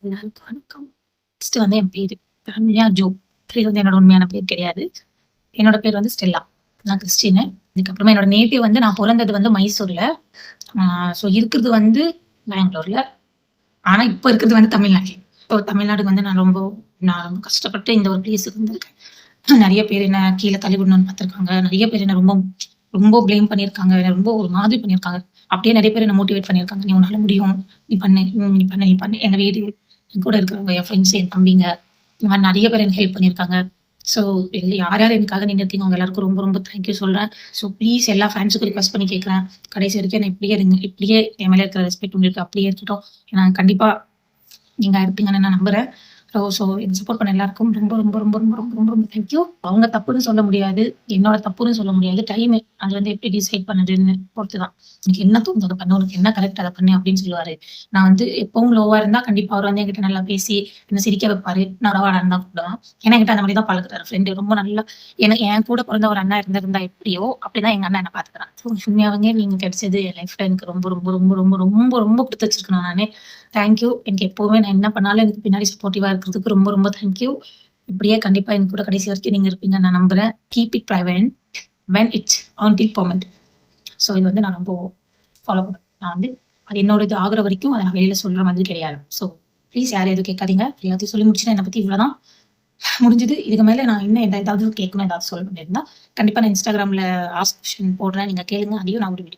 எல்லாருக்கும் வணக்கம். ஃபர்ஸ்ட் வந்து என் பேரு ரம்யா ஜோ. இது வந்து என்னோட உண்மையான பேர் கிடையாது. என்னோட பேர் வந்து ஸ்டெல்லா. நான் கிறிஸ்டினு. இதுக்கப்புறமா என்னோட நேட்டிவ் வந்து நான் பொறந்தது வந்து மைசூர்ல. ஸோ இருக்கிறது வந்து பெங்களூர்ல. ஆனா இப்ப இருக்கிறது வந்து தமிழ்நாட்டுல. ஸோ தமிழ்நாடுக்கு வந்து நான் ரொம்ப கஷ்டப்பட்டு இந்த ஒரு பிளேஸ்க்கு வந்திருக்கேன். நெறைய பேர் என்ன கீழ தள்ளி விடணும்னு பார்த்துருக்காங்க. நெறைய பேர் என்ன ரொம்ப ரொம்ப ப்ளேம் பண்ணியிருக்காங்க. என்ன ரொம்ப ஒரு மாதிரி பண்ணியிருக்காங்க. அப்படியே நெறைய பேர் என்ன மோட்டிவேட் பண்ணியிருக்காங்க. "நீ உன்னால முடியும். நீ பண்ணு. நீ பண்ணு, நீ பண்ணு." எங்க வீடு, என் கூட இருக்கிறவங்க, என் ஃப்ரெண்ட்ஸ், என் தம்பிங்க, இந்த மாரி நெறைய பேர் எனக்கு ஹெல்ப் பண்ணியிருக்காங்க. ஸோ இதுல யார் யார் எனக்காக நின்னுருக்கீங்க, அவங்க எல்லாருக்கும் ரொம்ப ரொம்ப தேங்க் யூ சொல்றேன். ஸோ ப்ளீஸ் எல்லா ஃபேன்ஸுக்கும் ரிக்வெஸ்ட் பண்ணி கேட்கிறேன். கடைசி வரைக்கும் என்ன இப்படியே இருங்க. இப்படியே என் மேல இருக்கிற ரெஸ்பெக்ட் உங்களுக்கு அப்படியே இருக்கட்டும். ஏன்னா கண்டிப்பா நீங்க இருப்பீங்கன்னு நான் நம்புறேன். ஸோ எனக்கு சப்போர்ட் பண்ண எல்லாருக்கும் ரொம்ப ரொம்ப ரொம்ப ரொம்ப ரொம்ப ரொம்ப ரொம்ப தேங்க் யூ. அவங்க தப்புன்னு சொல்ல முடியாது. என்னோட தப்புன்னு சொல்ல முடியாது. டைமு அது வந்து எப்படி டிசைட் பண்ணுதுன்னு பொறுத்து தான். "உனக்கு என்ன தோணுதோ அத பண்ணு. உனக்கு என்ன கரெக்ட் அத பண்ணு" அப்படின்னு சொல்லுவாரு. நான் வந்து எப்பவும் லோவா இருந்தா கண்டிப்பா அவரு வந்து என்கிட்ட நல்லா பேசி என்ன சிரிக்க வைப்பாரு. நான் ரவாடான்னு தான் கூப்பிடுவேன். ஏன்னா என்கிட்ட அந்த மாரி தான் பழகுறாரு ஃப்ரெண்டு. ரொம்ப நல்லா எனக்கு என் கூட பிறந்த ஒரு அண்ணா இருந்திருந்தா எப்படியோ, அப்படிதான் எங்க அண்ணன் என்ன பார்த்துக்கிறான். ஸோ உண்மையாவே நீங்க கிடைச்சது என் லைஃப்ல எனக்கு ரொம்ப ரொம்ப ரொம்ப ரொம்ப ரொம்ப ரொம்ப குடுத்து வச்சிருக்கணும் நானு. Thank you. எனக்கு எப்பவுமே நான் என்ன பண்ணாலும் எனக்கு பின்னாடி சப்போர்ட்டிவா இருக்கிறதுக்கு ரொம்ப ரொம்ப தேங்க் யூ. இப்படியே கண்டிப்பா என் கூட கடைசி வரைக்கும் நீங்க இருப்பீங்கன்னு நான் நம்புறேன். Keep it private when it's until permanent. So இது வந்து நான் ரொம்ப ஃபாலோ பண்ணுவேன். நான் வந்து அது என்னோட இது ஆகுற வரைக்கும் அத நான் வெளியில சொல்ற மாதிரி கிடையாது. ஸோ ப்ளீஸ் யாரும் எதுவும் கேட்காதீங்க. எல்லாத்தையும் சொல்லி முடிச்சுட்டேன். என்ன பத்தி இவ்வளோதான் முடிஞ்சது. இதுக்கு மேல நான் இன்னும் ஏதாவது கேட்கணும், ஏதாவது சொல்லணும்னு இருந்தா, கண்டிப்பா நான் Instagramல ஆஸ்க் கொஸ்டின் போடுறேன். நீங்க கேளுங்க. அதையும் நான் ஒரு